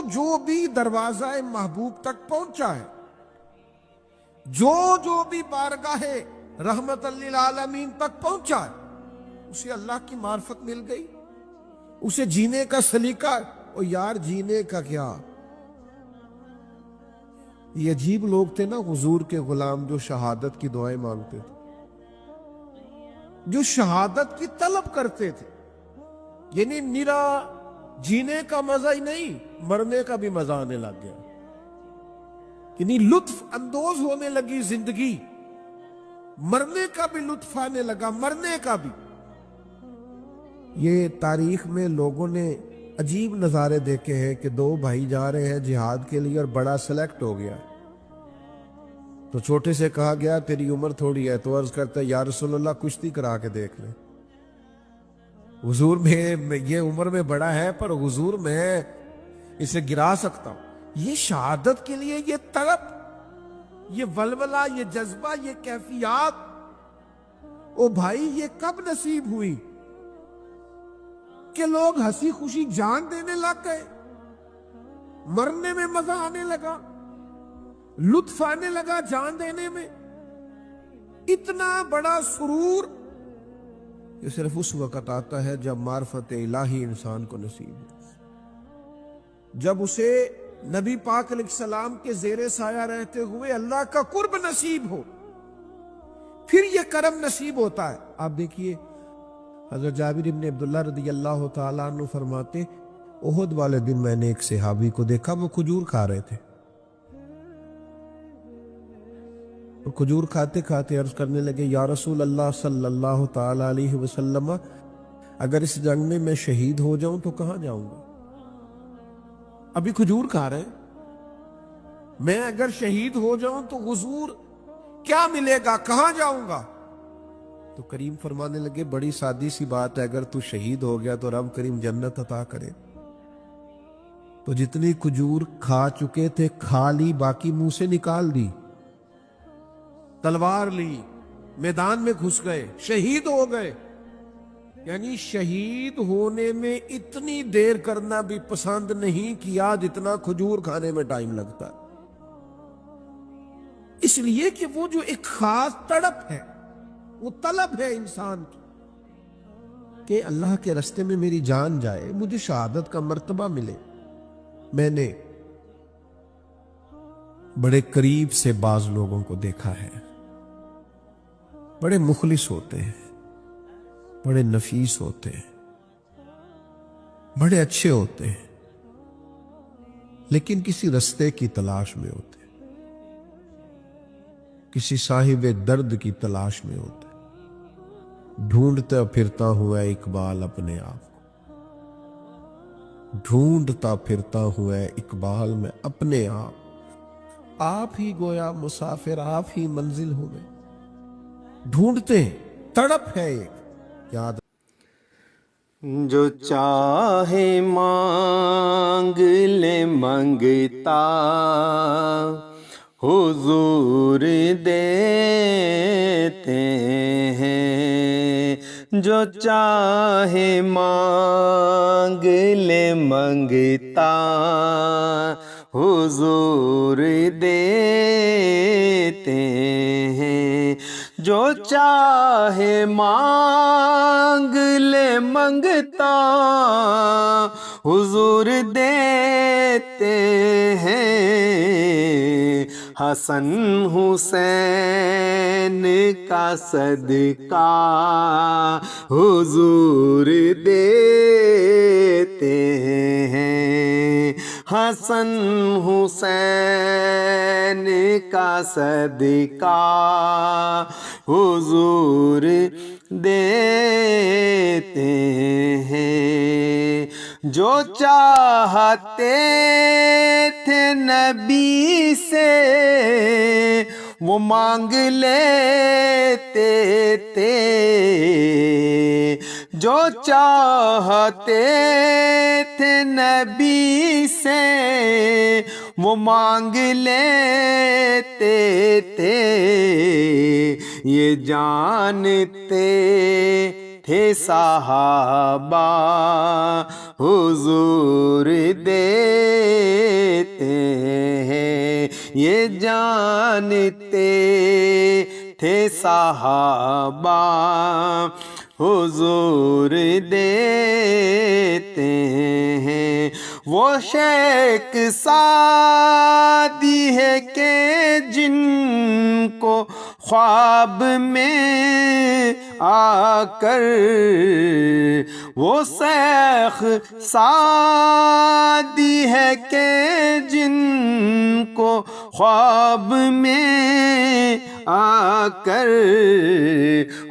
جو بھی دروازہ محبوب تک پہنچا ہے، جو بھی بارگاہ رحمت للعالمین تک پہنچا ہے، اسے اللہ کی معرفت مل گئی، اسے جینے کا سلیقہ۔ اور یار جینے کا کیا، یہ عجیب لوگ تھے نا حضور کے غلام، جو شہادت کی دعائیں مانگتے تھے، جو شہادت کی طلب کرتے تھے، یعنی نرا جینے کا مزہ ہی نہیں، مرنے کا بھی مزہ آنے لگ گیا، یعنی لطف اندوز ہونے لگی زندگی، مرنے کا بھی لطف آنے لگا، مرنے کا بھی۔ یہ تاریخ میں لوگوں نے عجیب نظارے دیکھے ہیں کہ 2 بھائی جا رہے ہیں جہاد کے لیے اور بڑا سلیکٹ ہو گیا، تو چھوٹے سے کہا گیا تیری عمر تھوڑی ہے، تو عرض کرتا ہے یا رسول اللہ کشتی کرا کے دیکھ لیں۔ حضور میں یہ عمر میں بڑا ہے، پر حضور میں اسے گرا سکتا ہوں۔ یہ شہادت کے لیے یہ طلب، یہ ولولہ، یہ جذبہ، یہ کیفیات، او بھائی یہ کب نصیب ہوئی کہ لوگ ہنسی خوشی جان دینے لگ گئے، مرنے میں مزہ آنے لگا، لطف آنے لگا جان دینے میں، اتنا بڑا سرور۔ یہ صرف اس وقت آتا ہے جب معرفت الہی انسان کو نصیب ہو، جب اسے نبی پاک علیہ السلام کے زیر سایہ رہتے ہوئے اللہ کا قرب نصیب ہو، پھر یہ کرم نصیب ہوتا ہے۔ آپ دیکھیے حضرت جابر بن عبداللہ رضی اللہ تعالیٰ عنہ فرماتے احد والے دن میں نے ایک صحابی کو دیکھا، وہ کھجور کھا رہے تھے، اور کھجور کھاتے کھاتے عرض کرنے لگے یا رسول اللہ صلی اللہ تعالیٰ علیہ وسلم، اگر اس جنگ میں میں شہید ہو جاؤں تو کہاں جاؤں گا؟ ابھی کھجور کھا رہے، میں اگر شہید ہو جاؤں تو حضور کیا ملے گا، کہاں جاؤں گا؟ تو کریم فرمانے لگے بڑی سادی سی بات ہے، اگر تو شہید ہو گیا تو رب کریم جنت عطا کرے۔ تو جتنی کھجور کھا چکے تھے کھا لی، باقی منہ سے نکال دی، تلوار لی، میدان میں گھس گئے، شہید ہو گئے۔ یعنی شہید ہونے میں اتنی دیر کرنا بھی پسند نہیں کیا جتنا کھجور کھانے میں ٹائم لگتا ہے، اس لیے کہ وہ جو ایک خاص تڑپ ہے، وہ طلب ہے انسان کی کہ اللہ کے راستے میں میری جان جائے، مجھے شہادت کا مرتبہ ملے۔ میں نے بڑے قریب سے بعض لوگوں کو دیکھا ہے، بڑے مخلص ہوتے ہیں، بڑے نفیس ہوتے ہیں، بڑے اچھے ہوتے ہیں، لیکن کسی رستے کی تلاش میں ہوتے ہیں، کسی صاحب درد کی تلاش میں ہوتے ہیں، ڈھونڈتا پھرتا ہوا اقبال اپنے آپ کو، ڈھونڈتا پھرتا ہوا اقبال میں اپنے آپ ہی گویا مسافر، آپ ہی منزل ہوئے، ڈھونڈتے ہیں، تڑپ ہے ایک یاد۔ جو چاہے مانگ لے منگتا حضور دیتے ہیں، جو چاہے مانگ لے منگتا حضور دیتے ہیں، جو چاہے مانگ لے منگتا حضور دیتے ہیں، حسن حسین کا صدقہ حضور دیتے ہیں، حسن حسین کا صدقہ حضور دیتے ہیں، جو چاہتے تھے نبی سے وہ مانگ لیتے تھے، جو چاہتے تھے نبی سے وہ مانگ لیتے تھے، یہ جانتے تھے صحابہ حضور دیتے ہیں، یہ جانتے تھے صحابہ حضور دیتے ہیں، وہ شیخ سعدی ہے کہ جن کو خواب میں آ کر وہ شیخ سعدی ہے کہ جن کو خواب میں آ کر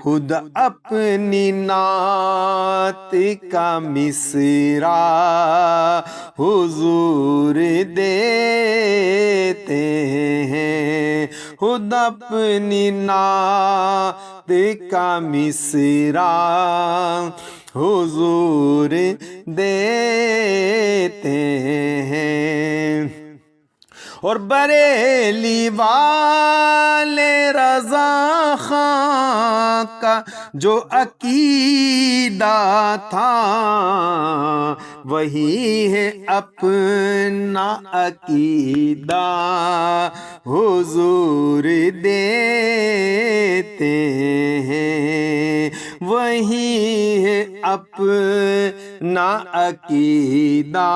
خود اپنی نعت کا مصرع حضور دیتے ہیں، خود اپنی نعت کا مصرع حضور دیتے ہیں، اور بریلی والے رضا خان کا جو عقیدہ تھا وہی ہے اپنا عقیدہ حضور دیتے ہیں، وہی ہے اپنا عقیدہ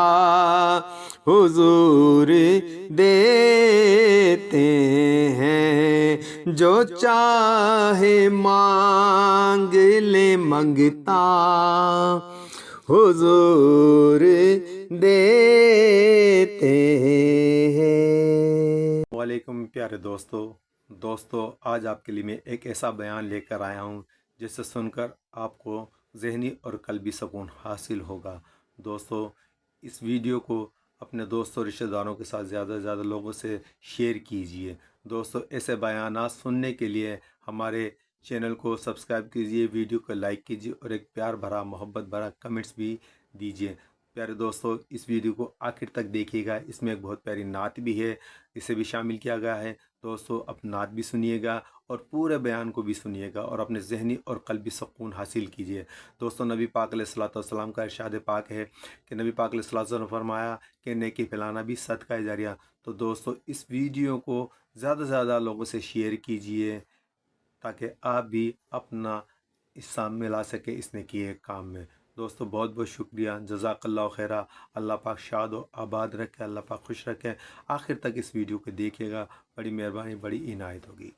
حضور دیتے ہیں، جو چاہے مانگ لے منگتا حضور دیتے ہیں۔ وعلیکم پیارے دوستو، آج آپ کے لیے میں ایک ایسا بیان لے کر آیا ہوں جس سے سن کر آپ کو ذہنی اور قلبی سکون حاصل ہوگا۔ دوستو، اس ویڈیو کو اپنے دوستوں رشتہ داروں کے ساتھ زیادہ سے زیادہ لوگوں سے شیئر کیجئے۔ دوستو، ایسے بیانات سننے کے لیے ہمارے چینل کو سبسکرائب کیجئے، ویڈیو کو لائک کیجئے اور ایک پیار بھرا محبت بھرا کمنٹس بھی دیجئے۔ پیارے دوستو، اس ویڈیو کو آخر تک دیکھیے گا، اس میں ایک بہت پیاری نعت بھی ہے، اسے بھی شامل کیا گیا ہے۔ دوستو، اب نعت بھی سنیے گا اور پورے بیان کو بھی سنیے گا اور اپنے ذہنی اور قلبی سکون حاصل کیجیے۔ دوستو، نبی پاک علیہ الصلوۃ والسلام کا ارشاد پاک ہے کہ نبی پاک علیہ الصلوۃ والسلام نے فرمایا کہ نیکی پھیلانا بھی صدقہ جاریہ۔ تو دوستو، اس ویڈیو کو زیادہ سے زیادہ لوگوں سے شیئر کیجیے تاکہ آپ بھی اپنا حصہ ملا سکے اس نیکی کے کام میں۔ دوستو، بہت بہت شکریہ، جزاک اللہ خیرہ۔ اللہ پاک شاد و آباد رکھے، اللہ پاک خوش رکھے۔ آخر تک اس ویڈیو کو دیکھیے گا، بڑی مہربانی، بڑی عنایت ہوگی۔